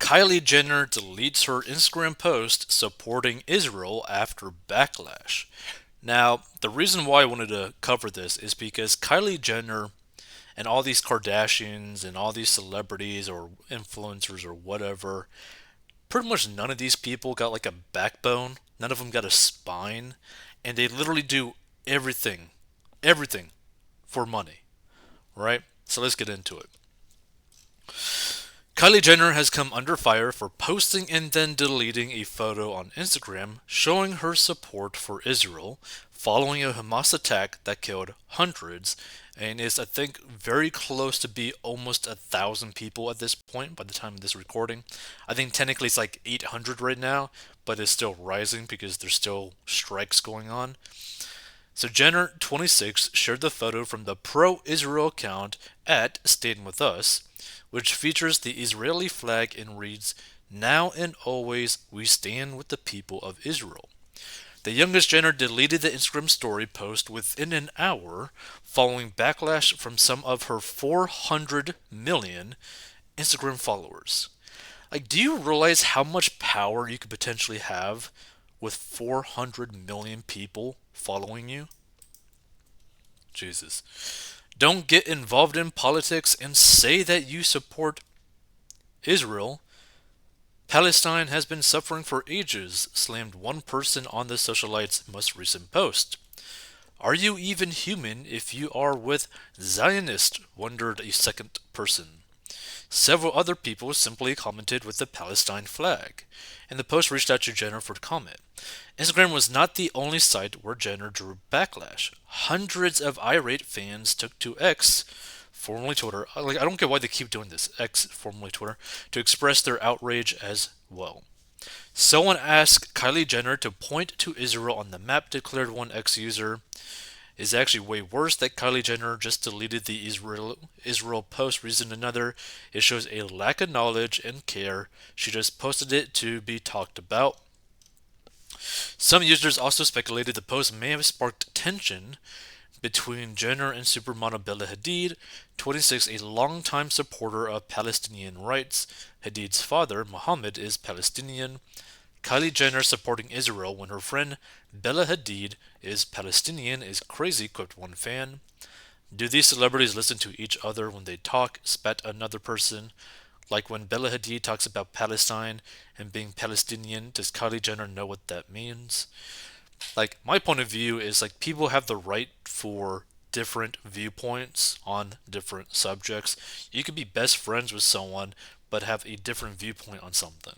Kylie Jenner deletes her Instagram post supporting Israel after backlash. Now, the reason why I wanted to cover this is because Kylie Jenner and all these Kardashians and all these celebrities or influencers or whatever, pretty much none of these people got like a backbone. None of them got a spine. And they literally do everything, everything for money, right? So let's get into it. Kylie Jenner has come under fire for posting and then deleting a photo on Instagram showing her support for Israel following a Hamas attack that killed hundreds and is, I think, very close to be almost 1,000 people at this point by the time of this recording. I think technically it's like 800 right now, but it's still rising because there's still strikes going on. So Jenner, 26, shared the photo from the pro-Israel account at Stand With Us, which features the Israeli flag and reads, "Now and always we stand with the people of Israel." The youngest Jenner deleted the Instagram story post within an hour following backlash from some of her 400 million Instagram followers. Like, do you realize how much power you could potentially have with 400 million people following you? Jesus. Don't get involved in politics and say that you support Israel. Palestine has been suffering for ages, slammed one person on the socialite's most recent post. Are you even human if you are with Zionist? Wondered a second person. Several other people simply commented with the Palestine flag, and the post reached out to Jenner for comment. Instagram was not the only site where Jenner drew backlash. Hundreds of irate fans took to X, formerly Twitter, like I don't get why they keep doing this, X, formerly Twitter, to express their outrage as well. Someone asked Kylie Jenner to point to Israel on the map, declared one X user. Is actually way worse that Kylie Jenner just deleted the Israel post. Reason another, it shows a lack of knowledge and care. She just posted it to be talked about. Some users also speculated the post may have sparked tension between Jenner and supermodel Bella Hadid, 26, a longtime supporter of Palestinian rights. Hadid's father, Mohammed, is Palestinian. Kylie Jenner supporting Israel when her friend Bella Hadid is Palestinian is crazy, quipped one fan. Do these celebrities listen to each other when they talk? Spat another person. Like when Bella Hadid talks about Palestine and being Palestinian, does Kylie Jenner know what that means? Like, my point of view is like people have the right for different viewpoints on different subjects. You could be best friends with someone but have a different viewpoint on something.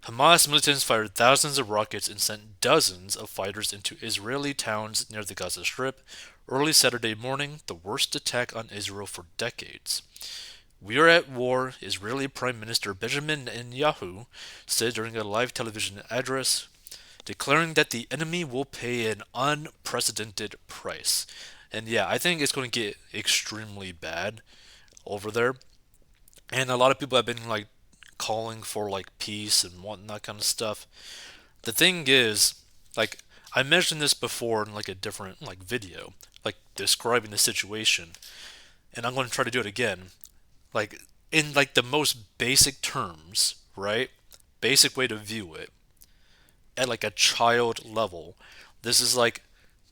Hamas militants fired thousands of rockets and sent dozens of fighters into Israeli towns near the Gaza Strip early Saturday morning, the worst attack on Israel for decades. We are at war, Israeli Prime Minister Benjamin Netanyahu said during a live television address, declaring that the enemy will pay an unprecedented price. And yeah, I think it's going to get extremely bad over there. And a lot of people have been like calling for like peace and whatnot kind of stuff. The thing is, like I mentioned this before in like a different like video, like describing the situation, and I'm going to try to do it again, like in like the most basic terms, right? Basic way to view it at like a child level. This is like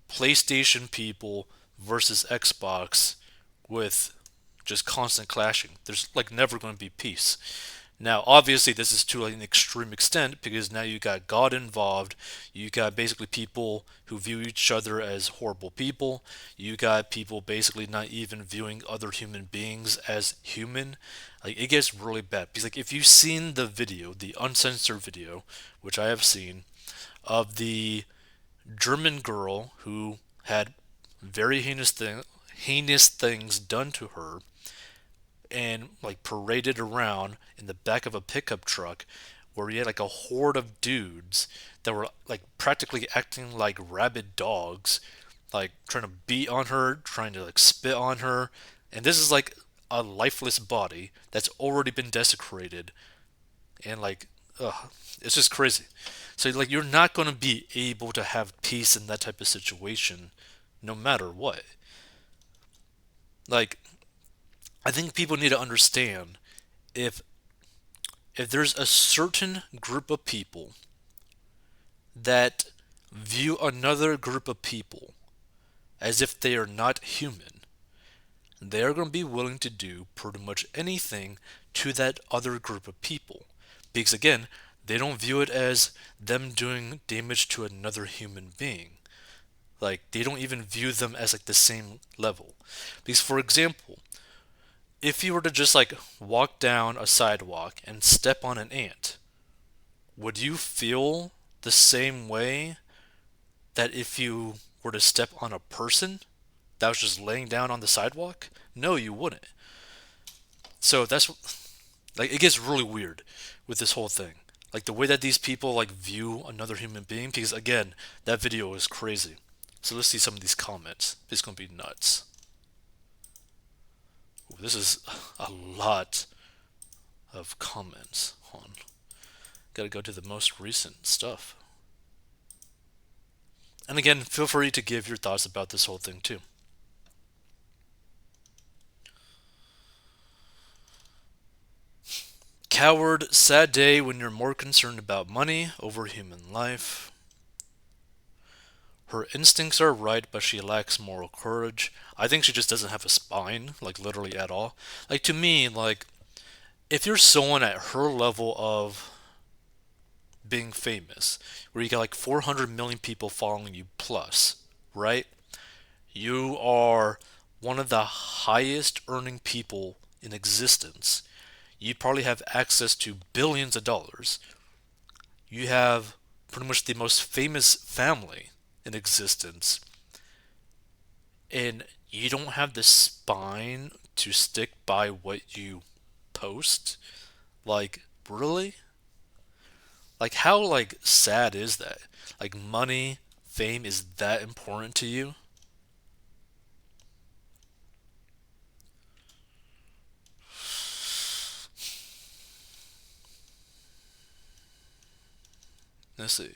PlayStation people versus Xbox with just constant clashing. There's like never going to be peace. Now, obviously, this is to an extreme extent because now you got God involved. You got basically people who view each other as horrible people. You got people basically not even viewing other human beings as human. Like it gets really bad because like if you've seen the video, the uncensored video, which I have seen, of the German girl who had very heinous things done to her and like paraded around in the back of a pickup truck where he had like a horde of dudes that were like practically acting like rabid dogs, like trying to beat on her, trying to like spit on her. And this is like a lifeless body that's already been desecrated. And like, ugh, it's just crazy. So like you're not going to be able to have peace in that type of situation no matter what. Like I think people need to understand if if there's a certain group of people that view another group of people as if they are not human, they're going to be willing to do pretty much anything to that other group of people. Because again, they don't view it as them doing damage to another human being. Like, they don't even view them as like the same level. Because, for example, if you were to just like walk down a sidewalk and step on an ant, would you feel the same way that if you were to step on a person that was just laying down on the sidewalk? No, you wouldn't. So that's like it gets really weird with this whole thing. Like the way that these people like view another human being because again, that video is crazy. So let's see some of these comments. It's going to be nuts. Ooh, this is a lot of comments. Hold on. Got to go to the most recent stuff. And again, feel free to give your thoughts about this whole thing too. Coward, sad day when you're more concerned about money over human life. Her instincts are right, but she lacks moral courage. I think she just doesn't have a spine, like literally at all. Like to me, like if you're someone at her level of being famous, where you got like 400 million people following you plus, right? You are one of the highest earning people in existence. You probably have access to billions of dollars. You have pretty much the most famous family in existence. And you don't have the spine to stick by what you post? Like, really? Like, how, like, sad is that? Like, money, fame is that important to you? Let's see.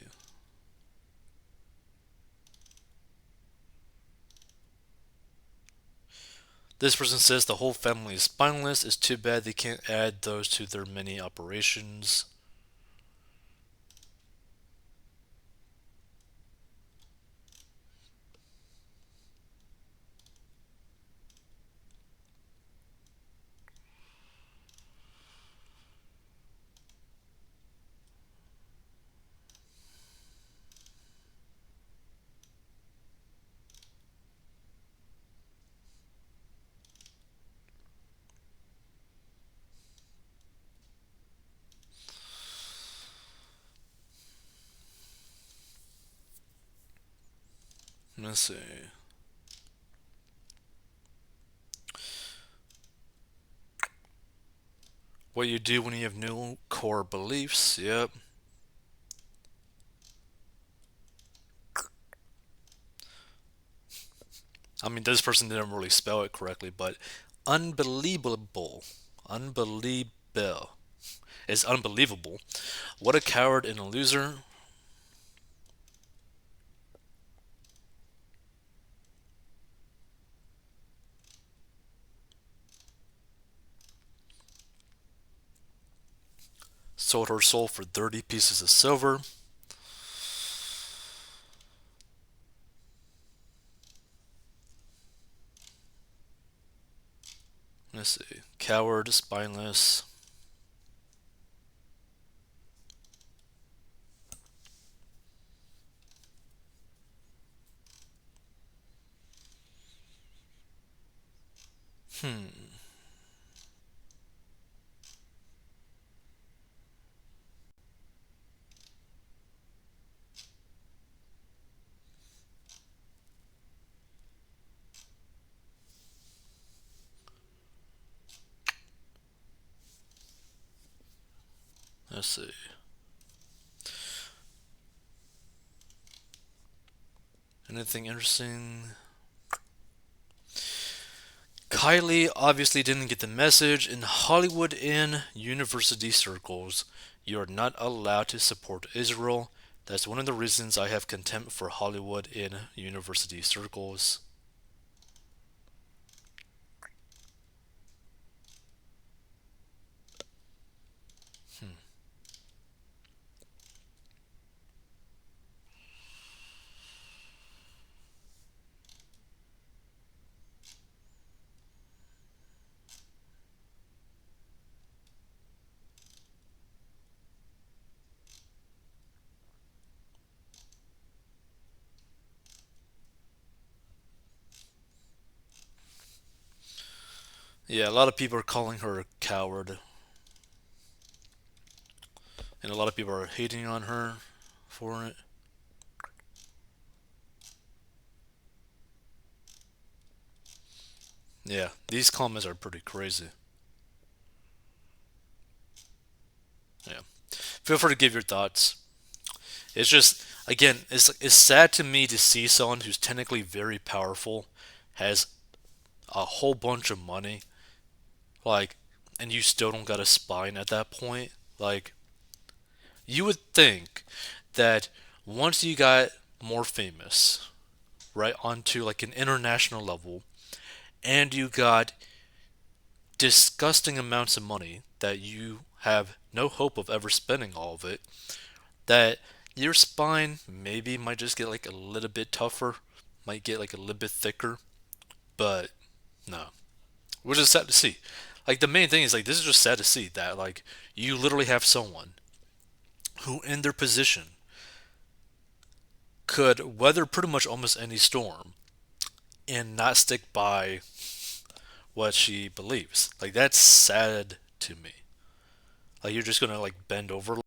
This person says the whole family is spineless. It's too bad they can't add those to their many operations. Let's see. What you do when you have no core beliefs. Yep. I mean, this person didn't really spell it correctly, but unbelievable. Unbelievable. It's unbelievable. What a coward and a loser. Sold her soul for 30 pieces of silver. Let's see. Coward, spineless. Hmm. Let's see. Anything interesting? Kylie obviously didn't get the message. In Hollywood and university circles, you are not allowed to support Israel. That's one of the reasons I have contempt for Hollywood in university circles. Yeah, a lot of people are calling her a coward, and a lot of people are hating on her for it. Yeah, these comments are pretty crazy. Yeah, feel free to give your thoughts. It's just, again, it's sad to me to see someone who's technically very powerful, has a whole bunch of money, like, and you still don't got a spine at that point. Like, you would think that once you got more famous, right, onto like an international level, and you got disgusting amounts of money that you have no hope of ever spending all of it, that your spine maybe might just get like a little bit tougher, might get like a little bit thicker, but no, which is sad to see. Like the main thing is like this is just sad to see that like you literally have someone who in their position could weather pretty much almost any storm and not stick by what she believes. Like that's sad to me. Like you're just gonna like bend over